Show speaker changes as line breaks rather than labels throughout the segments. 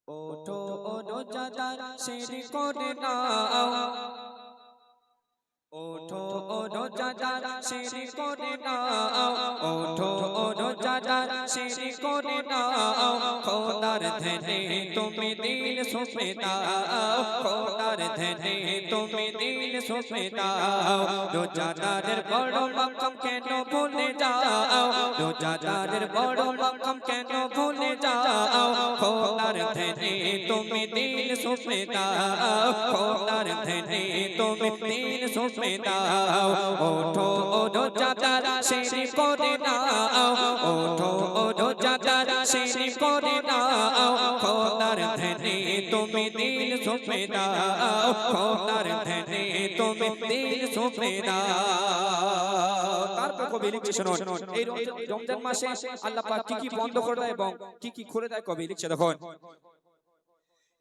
ওঠো ও রোজাদার সেরি করে নাও, ওঠো ও রোজাদার সেরি করে নাও, ওঠো ও রোজাদার সেরি করে নাও। খোদার ধ্যানে তুমি দিল সঁপে দাও, খোদার ধ্যানে তুমি দিল সঁপে দাও। রোজাদারের বড় মাকাম কেন ভুলে যাও, রোজাদারের বড় মাকাম কেন ভুলে যাও। খোদার ধ্যানে তুমি দিল সঁপে দাও, খোদার ধ্যানে তুমি দিল সঁপে দাও। ওঠো ও রোজাদার সেরি করে নাও, ওঠো ও রোজাদার সেরি করে নাও। খোদার ধ্যানে তুমি দিল সঁপে দাও, খোদার ধ্যানে তুমি দিল সঁপে দাও। তারপর কবি লিখছে শুনুন, এই রমজান মাসে আল্লাহ পাক কি কি বন্ধ করে দেয় এবং কি কি খুলে দেয় কবি লিখছে দেখুন।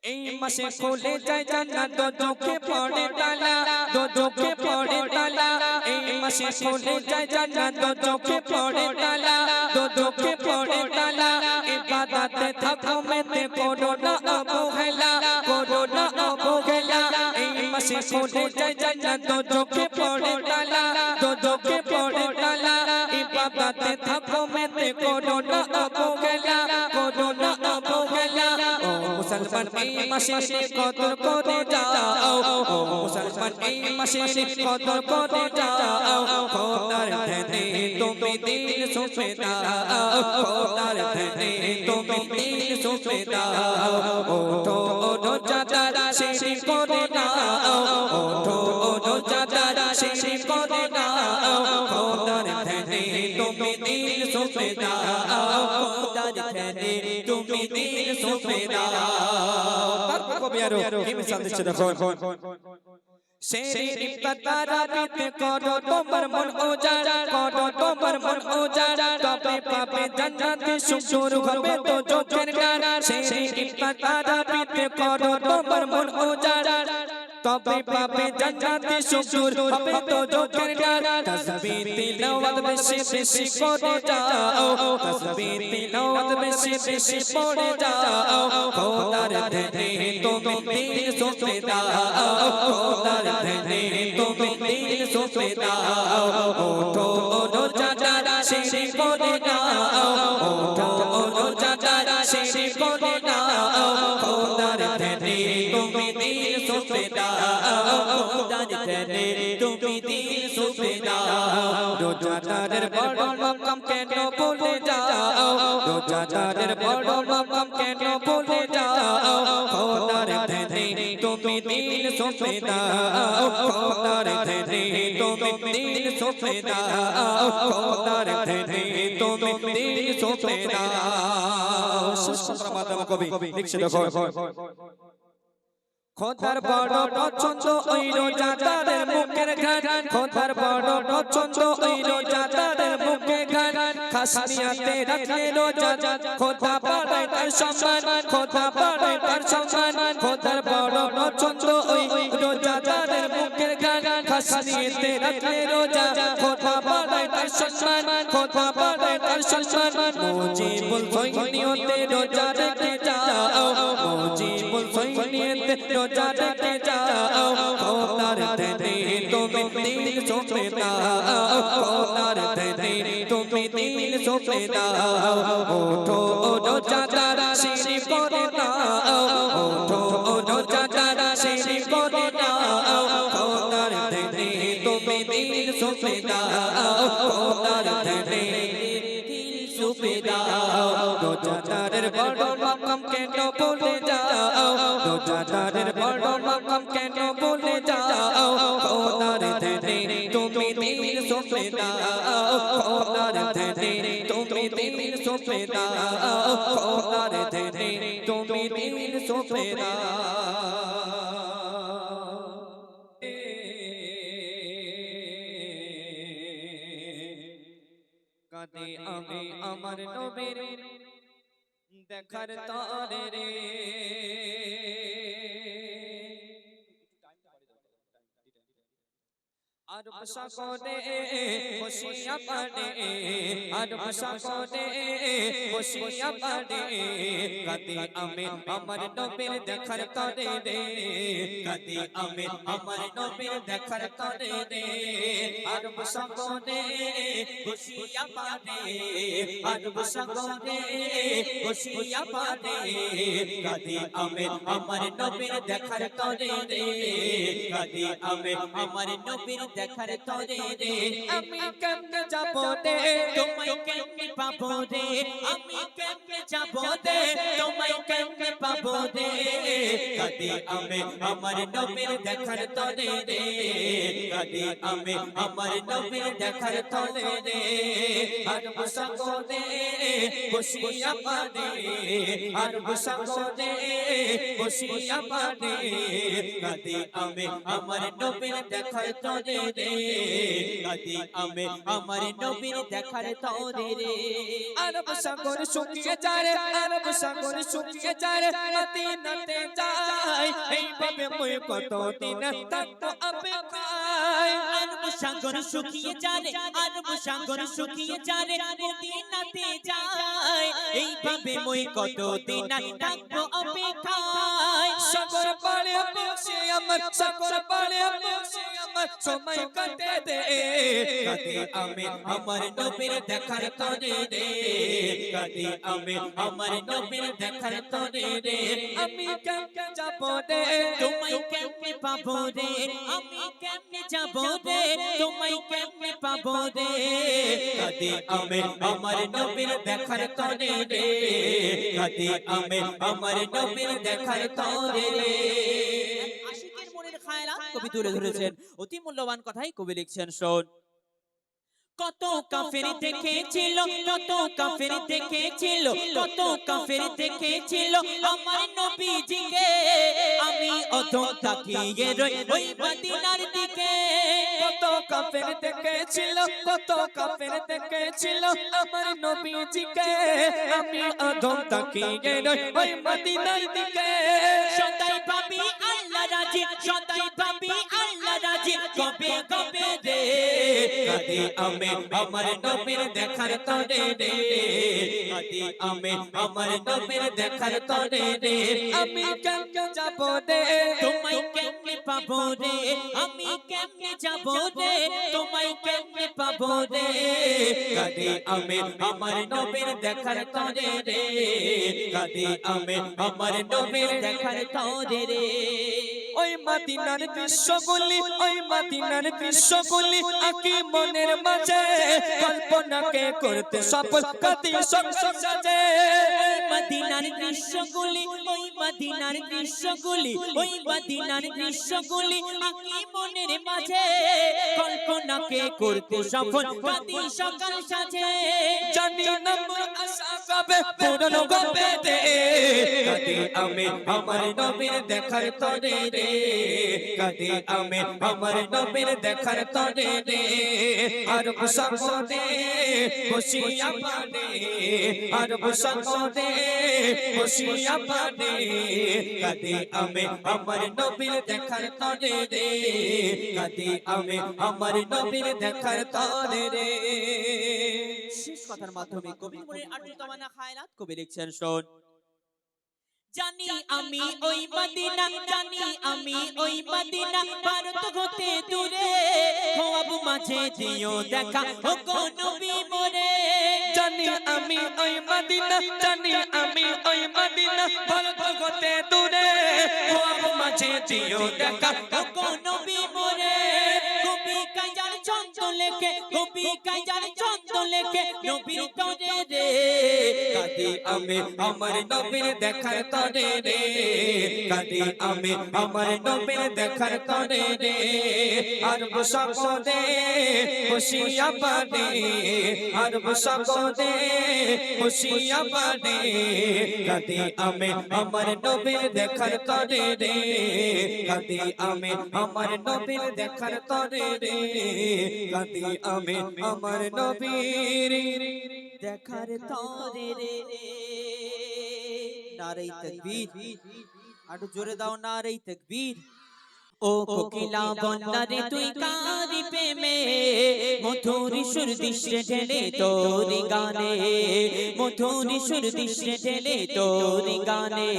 এই মাসে খুলে যায় জান্নাত, দোজখে পড়ে তালা, দোজখে পড়ে তালা। এই মাসে খুলে যায় জান্নাত, দোজখে পড়ে তালা, দোজখে পড়ে তালা। ইবাদতে থাকো মেতে করো না অবহেলা, করো না অবহেলা। এই মাসে খুলে যায় জান্নাত, দোজখে পড়ে তালা, দোজখে পড়ে তালা। ইবাদতে থাকো মেতে করো না অবহেলা, করো না অবহেলা। ও মুসলমান এই মাসে কদর করে যাও, ও মুসলমান এই মাসে কদর করে যাও। খোদার ধ্যানে তুমি দিল সঁপে দাও, খোদার ধ্যানে তুমি দিল সঁপে দাও। ওঠো ও রোজাদার সেরি করে নাও, ওঠো ও রোজাদার সেরি করে নাও। খোদার ধ্যানে তুমি দিল সঁপে দাও, খোদার ধ্যানে তুমি দিল সঁপে দাও। তারপর কবি আরো কি মিশাল দিচ্ছে দেখুন। সেরি পাতারা পিতে করো তোমার মন উজাড়, করো তোমার মন উজাড়। তবে পাবে জান্নাতে সুর হবে তো চোখের গান। সেরি পাতারা পিতে করো তোমার মন উজাড়, তবে পাবে জান্নাতে সুর হবে তো চোখের গান। তাসবিহ তিলাওয়াত বেশি বেশি করে যাও, তাসবিহ তিলাওয়াত বেশি বেশি পড়ে যাও। খোদার ধ্যানে তুমি দিল সঁপে দাও, খোদার ধ্যানে তুমি দিল সঁপে দাও। ওঠো ও রোজাদার সেরি করে নাও, ওঠো ও রোজাদার সেরি করে নাও। খোদার ধ্যানে তুমি দিল সঁপে দাও, খোদার ধ্যানে তুমি দিল সঁপে দাও। রোজাদারের বড় মাকাম কেন ভুলে যাও, রোজাদারের বড় মাকাম কেন ভুলে যাও। খোদার ধ্যানে তুমি দিল সঁপে দাও, খোদার ধ্যানে তুমি দিল সঁপে দাও, খোদার ধ্যানে তুমি দিল সঁপে দাও। সুন্দর মাধ্যম কবি লিখছে দেখুন। খোদার বড় পছন্দ ওই রোজাদারের মুখের গান, খোদার বড় পছন্দ ওই রোজাদারের মুখের গান। খাস নিয়াতে রাখলে রোজা খোদা বাড়ায় তার সম্মান, খোদা বাড়ায় তার সম্মান। খোদার বড় পছন্দ ওই রোজাদারের মুখের গান। খাস নিয়াতে রাখলে রোজা খোদা বাড়ায় তার সম্মান, খোদা বাড়ায় তার সম্মান। মুজিবুল সৈনিয়তে রোজা রেখে যাও, মুজিবুল সৈনিয়তে রোজা রেখে যাও। খোদার ধ্যানে তুমি দিল সঁপে দাও, খোদার ধ্যানে তুমি দিল সঁপে দাও। ওঠো ও রোজাদার সেরি করে নাও, ওঠো ও রোজাদার সেরি করে নাও। খোদার ধ্যানে তুমি দিল সঁপে দাও, খোদার ধ্যানে দিল সঁপে দাও। রোজাদারের বড় মাকাম কেন ভুলে যাও, রোজাদারের বড় মাকাম কেন ভুলে যাও। খোদার ধ্যানে তুমি দিল সঁপে দাও, খোদার ধ্যানে তুমি দিল সঁপে দাও, খোদার ধ্যানে তুমি দিল সঁপে দাও। কাঁদে আমি আমার নবীর দেখার তরে রে, আরব সাগরে বসিয়া পারে আরব সাগরে বসিয়া পারে কাঁদি আমি আমার নবীর দেখার তরে রে কাঁদি আমি আমার নবীর দেখার তরে রে আরব সাগরে বসিয়া পারে আরব সাগরে বসিয়া পারে কাঁদি আমি আমার নবীর দেখার তরে রে কাঁদি আমি আমার নবীর দেখার তরে রে আমি কেমনে যাব রে তোমায় কেমনে পাবো রে আমি কেমনে যাব রে তোমায় কেমনে পাবো রে কাঁদি আমি আমার নবীর দেখার তরে রে কাঁদি আমি আমার নবীর দেখার তরে রে আরব সাগরে বসিয়া পারে আরব সাগরে বসিয়া পারে কাঁদি আমি আমার নবীর দেখার তরে রে কাঁদি আমি আমার নবীর দেখার তরে রে আরব সাগর শুকিয়ে যায় আরব সাগর শুকিয়ে যায় মদিনাতে যায় এইভাবে মই কতদিন থাকবো অপেক্ষায় আরব সাগর শুকিয়ে যায় আরব সাগর শুকিয়ে যায় মদিনাতে যায় এইভাবে মই কতদিন থাকবো অপেক্ষায় সাগর পাড়ে বসে আমার সাগর পাড়ে বসে আমার সময় কাটে দে কাঁদি আমি আমার নবীর দেখার তরে রে কাঁদি আমি আমার নবীর দেখার তরে রে আমি কেমনে যাব রে তোমায় কেমনে পাবো রে আমি কেমনে যাব রে তোমায় কেমনে পাবো রে কাঁদি আমি আমার নবীর দেখার তরে রে কাঁদি আমি আমার নবীর দেখার তরে রে আশিকের মনের খায়রাত কবি তুলে ধরেছেন অতি মূল্যবান কথাই কবি লিখছেন শোন কত কাফের দেখেছিল কত কাফের দেখেছিল কত কাফের দেখেছিল আমার নবীজিকে আমি অধম তাকিয়ে রই ওই মদিনার দিকে কত কাফের দেখেছিল কত কাফের দেখেছিল আমার নবীজিকে আমি অধম তাকিয়ে রই ওই মদিনার দিকে সদাই ভাবি আল্লাহ রাজি সদাই ভাবি আল্লাহ রাজি কবে কবে রে কাঁদি আমি আমার নবীর দেখার তরে রে কাঁদি আমি আমার নবীর দেখার তরে রে আমি কেমনে যাব রে তোমায় কেমনে পাবো রে আমি কেমনে যাব রে তোমায় কেমনে পাবো রে কাঁদি আমি আমার নবীর দেখার তরে রে কাঁদি আমি আমার নবীর দেখার তরে রে ওই মদিনার দৃশ্যগুলি ওই মদিনার দৃশ্যগুলি আকি মনের মাঝে কল্পনাকে করতে সফল কাঁদি সংসার সাজে মদিনার দৃশ্যগুলি ওই মদিনার দৃশ্যগুলি ওই মদিনার দৃশ্যগুলি আকি মনের মাঝে কল্পনাকে করতে সফল কাঁদি সকাল সাজে জানি না আশা কবে পূরণ হবে রে কাঁদি আমি আমার নবীর দেখার তরে রে কাঁদি আমি আমার নবীর দেখার তরে রে আরব সাগরে বসিয়া পারে আরব সাগরে বসিয়া পারে কাঁদি আমি আমার নবীর দেখার তরে রে কাঁদি আমি আমার নবীর দেখার তরে রে শেষ কথার মাধ্যমে কবি মনের আটটি তামান্না খায়রাত কবি লিখছেন শোন জানি আমি ওই মদিনা জানি আমি ওই মদিনা ভারত হতে দূরে খোয়াব মাঝে দিও দেখা ও গো নবী মোরে জানি আমি ওই মদিনা জানি আমি ওই মদিনা ভারত হতে দূরে খোয়াব মাঝে দিও দেখা ও গো নবী মোরে কবি কাজার ছন্দ লেখে কবি কাজার ছন্দ লেখে নবীর তরে রে কাঁদি আমি আমার নবীর দেখার তরে রে কাঁদি আমি আমার নবীর দেখার তরে রে আরব সাগরে বসিয়া পারে আরব সাগরে বসিয়া পারে কাঁদি আমি আমার নবীর দেখার তরে রে কাঁদি আমি আমার নবীর দেখার তরে রে কাঁদি আমি আমার নবীর দেখার তরে রে নারে তাকবীর আরো জোরে দাও নারে তাকবীর ও কোকিলা বন্যারে তুই কারি প্রেমে মধুর সুর দৃশ্যে ঢেলে তোর গানে মধুর সুর দৃশ্যে ঢেলে তোর গানে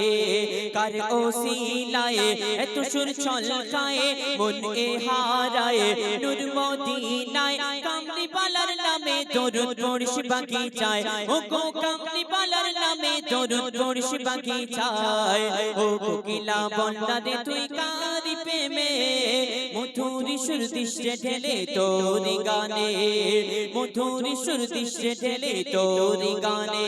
কার ওসিলায় এত সুর ছলকায় মন এ হারায় নূর মদিনায় কামলি বালার নামে দরুদ পড়িস বাগিচায় ও গো কামলি বালার নামে দরুদ পড়িস বাগিচায় ও কোকিলা বন্যারে তুই কারি প্রেমে মধুর সুর দৃশ্যে ঢেলে তোর গানে মধুর সুর দৃশ্যে ঢেলে তোর গানে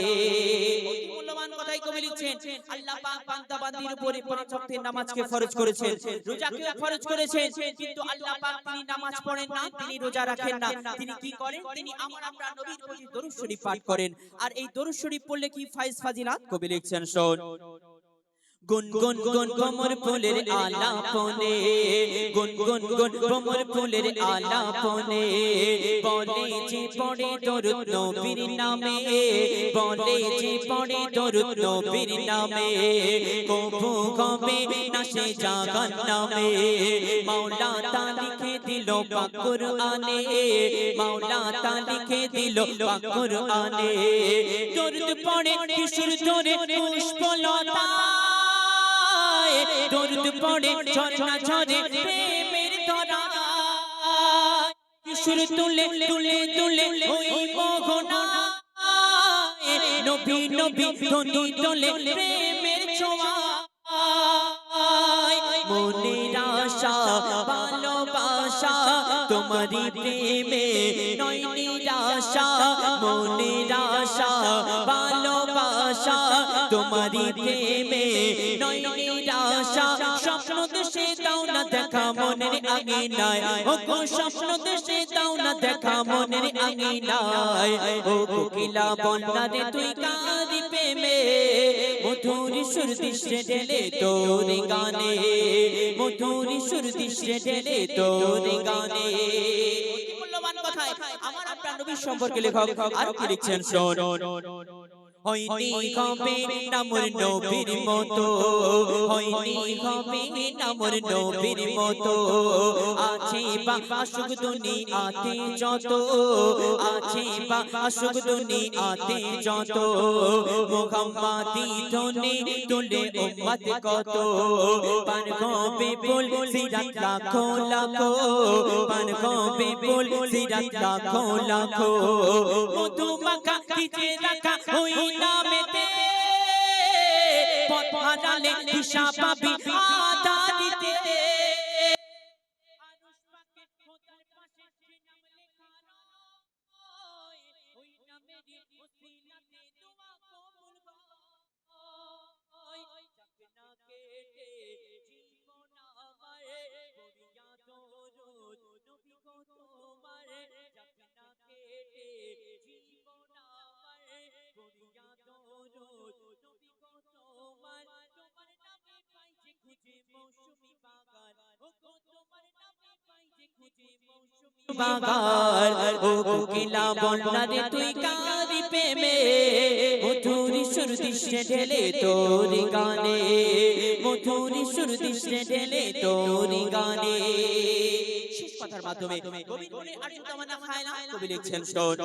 মূল্যবান কথাই কবি লিখছেন আল্লাহ পাক বান্দা বান্দির উপরে পাঁচ ওয়াক্তের নামাজকে ফরজ করেছেন রোজাকে ফরজ করেছেন কিন্তু আল্লাহ পাক তিনি নামাজ পড়েন না তিনি রোজা রাখেন না তিনি কি করেন তিনি আমরা নবীর প্রতি দরুদ শরীফ পাঠ করেন আর এই দরুদ শরীফ পড়লে কি ফায়েজ ফাজিলাত কবি লিখছেন শোন গুন গুন গুন কোমর ফুলের আলাপনে গুন গুন গুন কোমর ফুলের আলাপনে বলে যে পড়ে দরুদ নবীর নামে বলে যে পড়ে দরুদ নবীর নামে কবু কবে না সে জাগান নামে মাওলা তা লিখে দিল পাক কুরআনে মাওলা তা লিখে দিল পাক কুরআনে দরুদ পড়ে কিশোর ধরে পুষ্পলতা দরুদ পড়ে ঝরনা ঝরে প্রেমের ধারা কিশোর তুলে তুলে তুলে ওই মোহনা নবী নবী ধ্বনি তোলে প্রেমের ছোঁয়া মনের আশা ভালোবাসা তোমারই প্রেমে নয় নিরাশা মনের আশা ভালোবাসা তোমারই প্রেমে নয় নিরাশা স্বপ্ন দেশে দাও না দেখা মনের আঙিনায় ও গো স্বপ্ন দেশে দাও না দেখা মনের আঙিনায় ও কোকিলা বন্যারে তুই কারি প্রেমে মধুর সুর দৃশ্যে ঢেলে তোর গানে মধুর সুর দৃশ্যে ঢেলে তোর গানে মূল্যবান কথায় আমার আপনার নবীর সম্পর্কে লেখক আর কি লিখছেন শোন হয়নি হবে না মোর নবীর মতো হয়নি হবে না মোর নবীর মতো আছে বা আশুক দুনিয়াতে যত আছে বা আশুক দুনিয়াতে যত মুহাম্মাদি ধ্বনি তুলে উম্মত কত পার হবে বল সিরাত লাখো লাখো পার হবে বল সিরাত লাখো লাখো মধু মাখা দিতে রাখা ওই নামেতে পথ হারালে দিশা পাবি আদা দিতে মানুষ পাকে খোদার পাশে যে নাম লেখা রয় ওই নামেরই ওসিলাতে দোয়া কবুল হয় যাকে না কেটে জীবন আমার করিয়া দরুদ নবী গো তোমার যাকে না কেটে জীবন আমার করিয়া দরুদ নবী গো তোমার তোমার নামে পাই যে খুঁজে মৌসুমী বাগান ও গো তোমার নামে পাই যে খুঁজে মৌসুমী বাগান ও কোকিলা বন্যারে তুই কারি প্রেমে মধুর সুর দৃশ্যে ঢেলে তোর গানে মধুর সুর দৃশ্যে ঢেলে তোর গানে শেষ কথার মাধ্যমে কবি বলে আরজু তামান্না খায়লা কবি লিখছেন শোন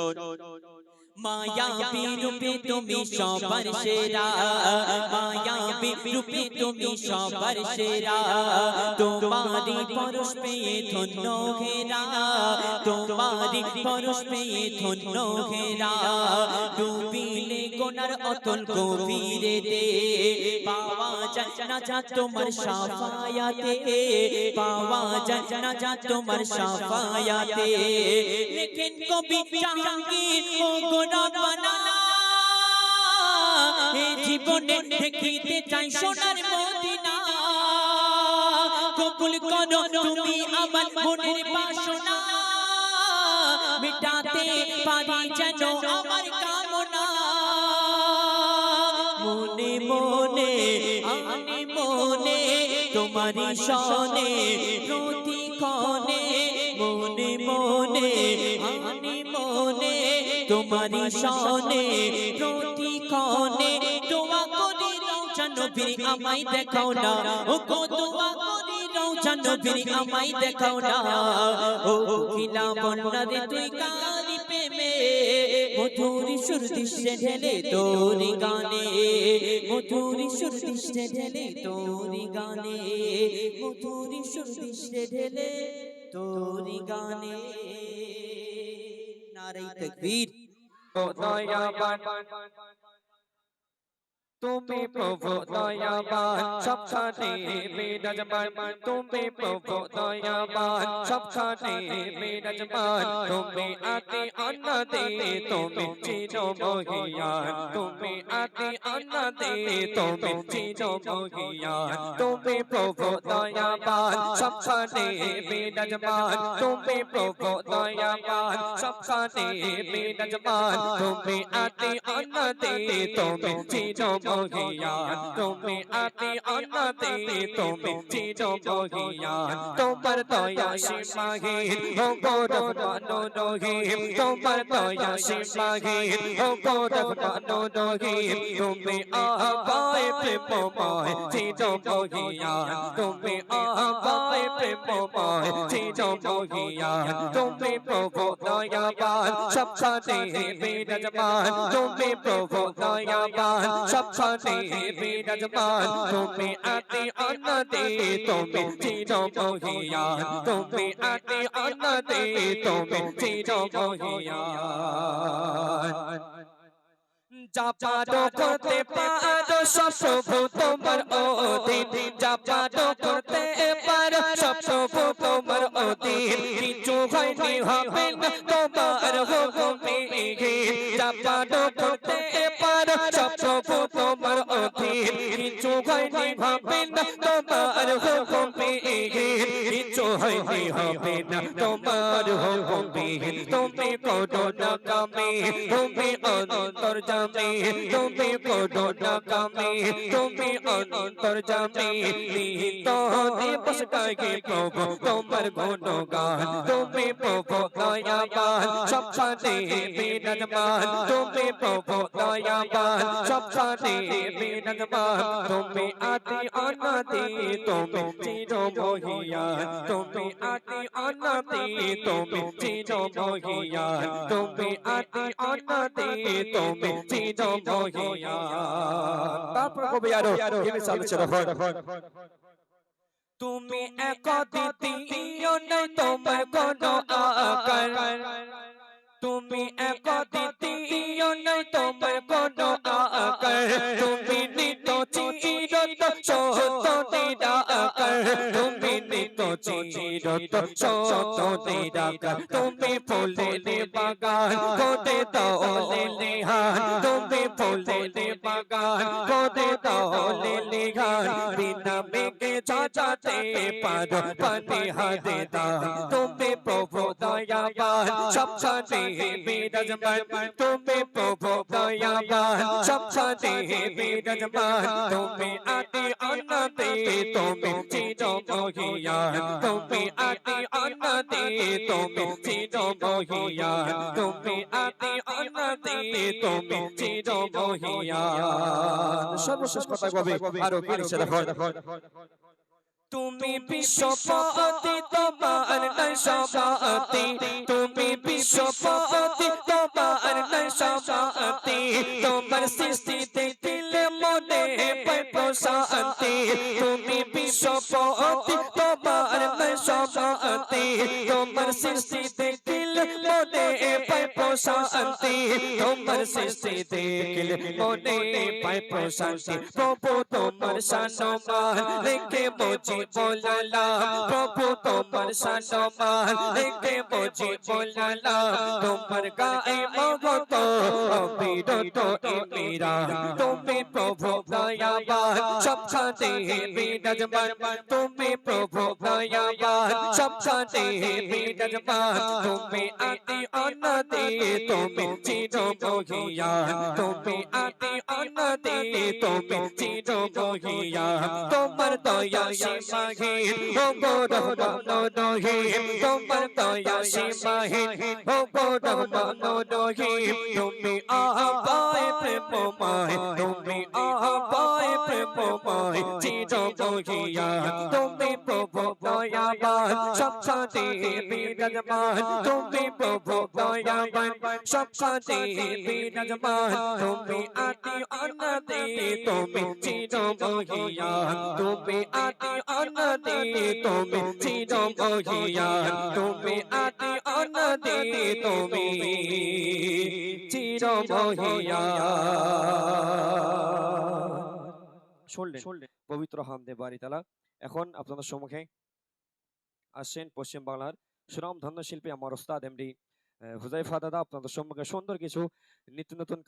মায়াবী রূপে তুমি সবার সেরা মায়াবী রূপে তুমি সবার সেরা তোমারি পরশ পেয়ে ধন্য ঘেরা তোমারি পরশ পেয়ে ধন্য ঘেরা ডুবিলে গোনার অতল গভীরে দে পাওয়া যায় না যা তোমার শাফায়াতে পাওয়া যায় না যা তোমার শাফায়াতে লেখেন কবি জাহাঙ্গীর ও গোনাবানা এ জীবনে দেখিতে চাই সোনার মদিনা কবুল করো তুমি আমার মনের বাসনা মিটাতে পারি যেন আমার কামনা মনে মনে আনি মনে তোমারি শনে প্রতিক্ষণে মনে মনে আনি মনে তোমারি শনে প্রতিক্ষণে দোয়া করি রওজা নবীর আমায় দেখাও না ও গো দোয়া করি
জানো ফির আমায় দেখাও না ও কোকিলা বন্যারে তুই কারি প্রেমে মধুর সুর দৃশ্যে ঢেলে তোর গানে মধুর সুর দৃশ্যে ঢেলে তোর গানে মধুর সুর দৃশ্যে ঢেলে তোর গানে নারে তাকবীর
ও দয়াবান তুমি প্রভু দয়াবান সবখানে বিরাজমান তুমি প্রভু দয়াবান সবখানে বিরাজমান তুমি আতি অন্নদে তুমি চির মহিয়ান তুমি আতি অন্নদে তুমি চির মহিয়ান তুমি প্রভু দয়াবান সবখানে বিরাজমান তুমি প্রভু দয়াবান সবখানে বিরাজমান তুমি আতি অন্নদে তুমি চির মহিয়ান তুমি আতি অন্নতে তুমি চির মহিয়ান তোমার দয়া সীমাহীন ও গৌরব মনোরহীন তোমার দয়া সীমাহীন ও গৌরব মনোরহীন তুমি আবায় প্রেমময় চির মহিয়ান তুমি আবায় প্রেমময় চির মহিয়ান তুমি প্রভু দয়াবান সবখানে বিরাজমান তুমি প্রভু দয়াবান সবখানে বিরাজমান তুমি আতি অন্নদে তুমি চির মহিয়ান তুমি আতি অন্নদে তুমি চির মহিয়ান যা পারো করতে পারো সব প্রভু তোমার অধীন যা পারো করতে পারো সব প্রভু তোমার অধীন কিছু হয়নি হবে না তোমার হুকুমে যা পারো করতে পারো সব প্রভু তোমার অধীন কিছু হয়নি হবে না তোমার হুকুমে কিছু হয়নি হবে না তোমার হুকুমে তুমি করো না কামে তুমি অন্তর্যামী তুমি করো না কামে তুমি অন্তর্যামী নিহিত দিবস গায়ে প্রভু তোমার গুণগান তুমি প্রভু দয়াবান সবখানে বিরাজমান তুমি প্রভু দয়াবান সবখানে বিরাজমান তুমি আদি অনাদি তুমি চির মহিয়ান তুমি আদি অনাদি তুমি চির মহিয়ান তুমি আদি অনাদি তুমি চির মহিয়ান তারপর কবি আরো এমনি চালছে দেখো তুমি এক দ্বিতীয় নাই তোমার কোনো আকার তুমি এক দ্বিতীয় নাই তোমার কোনো আকার তুমি নিত চিরত সত্য নিরাকার তুমি নিত চিরত সত্য নিরাকার তুমি ফুলের বাগান কোদে দলে লিহান তুমি ফুলের বাগান কোদে দলে লিহান বিনা মেঘে যাতে পারো পানি হাতে দাও তুমি প্রভু দয়াবান সবখানে বিরাজমান তুমি প্রভু দয়াবান সবখানে বিরাজমান তুমি আদি অন্নতে তুমি চির মহিয়ান তুমি আদি অন্নতে তুমি চির মহিয়ান তুমি আদি অন্নতে তুমি চির মহিয়ান সর্বশেষ কথা কবে আরো কি লিখছে দেখো তুমি বিশ্বপতি তোমার নাই সমাতি তুমি বিশ্বপতি তোমার নাই সমাতি তোমার সৃষ্টি দেখিলে মনে পায় প্রশান্তি তুমি বিশ্বপতি তোমার নাই সমাতি তোমার সৃষ্টি দেখিলে মনে পায় প্রশান্তি তোমার সৃষ্টি দেখিলে মনে পায় প্রশান্তি প্রভু তোমার শানমান রেখে বুঝি বললাম প্রভু তোমার শানমান রেখে বুঝি বললাম তোমার গায়ে মগত অবিরত এমিরা তুমি প্রভু দয়াবান সবখানে বিরাজমান তুমি প্রভু দয়াবান সবখানে বিরাজমান তুমি আদি অনাদি তুমি চিরমহিয়ান তুমি আদি অনদি তুমি চিরমহিয়ান তোমার দয়া সীমাহীন ও গো রহমান রহিম তোমার দয়া সীমাহীন ও গো রহমান রহিম তুমি আপায় প্রেমময় তুমি আপায় প্রেমময় চিরমহিয়ান তুমি প্রভু দয়াবান সবসাথে বিরাজমান তুমি প্রভু দয়াবান সবসাথে বিরাজমান তুমি আদি অনদি তুমি চিরমহিয়ান তুমি আদি অনদি তুমি চিরমহিয়ান তুমি আদি অনদি তুমি চিরমহিয়ান। শুনলেন পবিত্র হামদে বাড়ি তালা। এখন আপনাদের সম্মুখে আসছেন পশ্চিম বাংলার সুনামধন্য শিল্পী আমার ওস্তাদ এমডি হুজাইফা দাদা আপনাদের সম্মুখে সুন্দর কিছু নিত্য নতুন